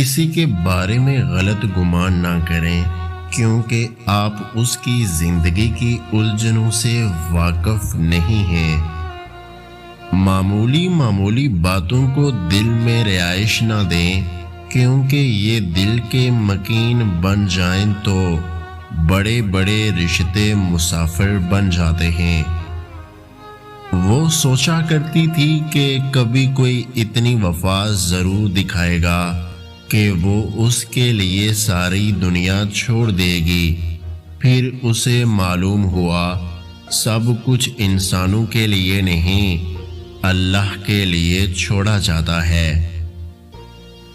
کسی کے بارے میں غلط گمان نہ کریں، کیونکہ آپ اس کی زندگی کی الجھنوں سے واقف نہیں ہیں۔ معمولی باتوں کو دل میں رہائش نہ دیں، کیونکہ یہ دل کے مکین بن جائیں تو بڑے بڑے رشتے مسافر بن جاتے ہیں۔ وہ سوچا کرتی تھی کہ کبھی کوئی اتنی وفا ضرور دکھائے گا کہ وہ اس کے لیے ساری دنیا چھوڑ دے گی۔ پھر اسے معلوم ہوا سب کچھ انسانوں کے لیے نہیں، اللہ کے لیے چھوڑا جاتا ہے۔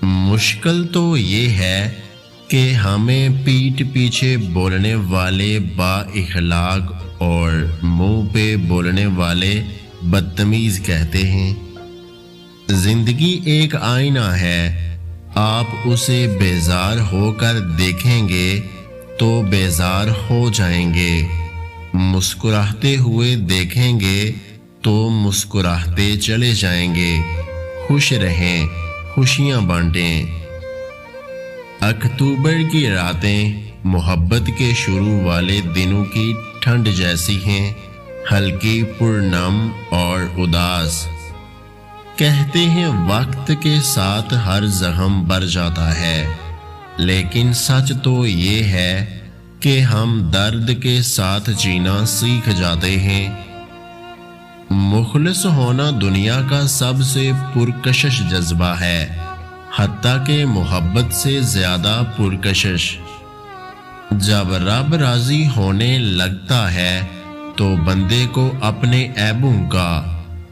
مشکل تو یہ ہے کہ ہمیں پیٹھ پیچھے بولنے والے با اخلاق اور منہ پہ بولنے والے بدتمیز کہتے ہیں۔ زندگی ایک آئینہ ہے، آپ اسے بیزار ہو کر دیکھیں گے تو بیزار ہو جائیں گے، مسکراتے ہوئے دیکھیں گے تو مسکراتے چلے جائیں گے۔ خوش رہیں، خوشیاں بانٹیں۔ اکتوبر کی راتیں محبت کے شروع والے دنوں کی ٹھنڈ جیسی ہیں، ہلکی پرنم اور اداس۔ کہتے ہیں وقت کے ساتھ ہر زخم بھر جاتا ہے، لیکن سچ تو یہ ہے کہ ہم درد کے ساتھ جینا سیکھ جاتے ہیں۔ مخلص ہونا دنیا کا سب سے پرکشش جذبہ ہے، حتیٰ کہ محبت سے زیادہ پرکشش۔ جب رب راضی ہونے لگتا ہے تو بندے کو اپنے عیبوں کا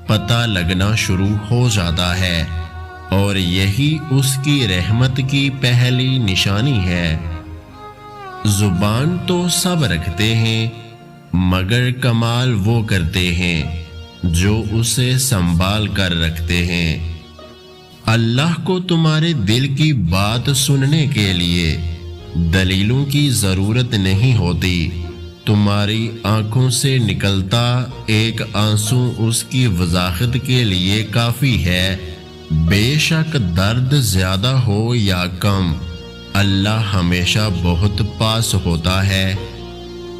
پتہ لگنا شروع ہو جاتا ہے، اور یہی اس کی رحمت کی پہلی نشانی ہے۔ زبان تو سب رکھتے ہیں، مگر کمال وہ کرتے ہیں جو اسے سنبھال کر رکھتے ہیں۔ اللہ کو تمہارے دل کی بات سننے کے لیے دلیلوں کی ضرورت نہیں ہوتی، تمہاری آنکھوں سے نکلتا ایک آنسو اس کی وضاحت کے لیے کافی ہے۔ بے شک درد زیادہ ہو یا کم، اللہ ہمیشہ بہت پاس ہوتا ہے۔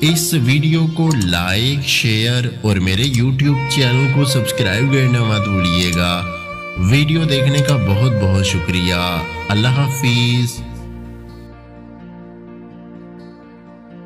اس ویڈیو کو لائک، شیئر اور میرے یوٹیوب چینل کو سبسکرائب کرنا مت بھولیے گا۔ ویڈیو دیکھنے کا بہت بہت شکریہ۔ اللہ حافظ۔